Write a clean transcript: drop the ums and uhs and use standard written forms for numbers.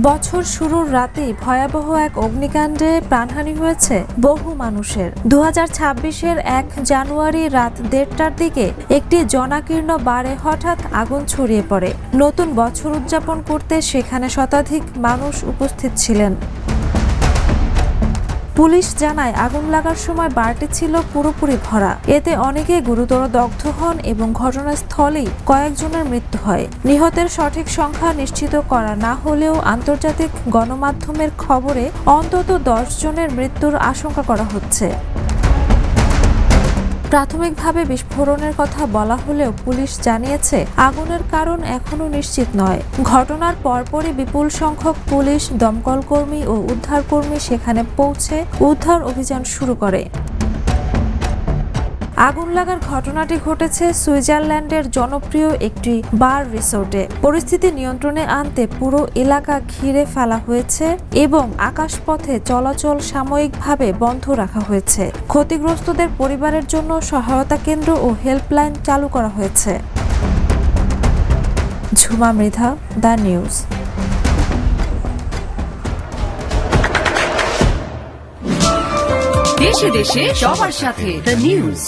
বছর শুরুর রাতেই ভয়াবহ এক অগ্নিকাণ্ডে প্রাণহানি হয়েছে বহু মানুষের। 2026-এর 1 জানুয়ারি রাত 1:30টার দিকে একটি জনাকীর্ণ বারে হঠাৎ আগুন ছড়িয়ে পড়ে। নতুন বছর উদযাপন করতে সেখানে শতাধিক মানুষ উপস্থিত ছিলেন। পুলিশ জানায়, আগুন লাগার সময় বারটি ছিল পুরোপুরি ভরা। এতে অনেকে গুরুতর দগ্ধ হন এবং ঘটনাস্থলেই কয়েকজনের মৃত্যু হয়। নিহতের সঠিক সংখ্যা নিশ্চিত করা না হলেও আন্তর্জাতিক গণমাধ্যমের খবরে অন্তত 10 জনের মৃত্যুর আশঙ্কা করা হচ্ছে। প্রাথমিকভাবে বিস্ফোরণের কথা বলা হলেও পুলিশ জানিয়েছে, আগুনের কারণ এখনও নিশ্চিত নয়। ঘটনার পরপরই বিপুল সংখ্যক পুলিশ, দমকলকর্মী ও উদ্ধারকর্মী সেখানে পৌঁছে উদ্ধার অভিযান শুরু করে। আগুন লাগার ঘটনাটি ঘটেছে সুইজারল্যান্ডের জনপ্রিয় একটি বার রিসোর্টে। পরিস্থিতি নিয়ন্ত্রণে আনতে পুরো এলাকা ঘিরে ফেলা হয়েছে এবং আকাশপথে চলাচল সাময়িকভাবে বন্ধ রাখা হয়েছে। ক্ষতিগ্রস্তদের পরিবারের জন্য সহায়তা কেন্দ্র ও হেল্পলাইন চালু করা হয়েছে। Jhuma Mridha, the news. দেশে দেশে সবার সাথে দ্য নিউজ।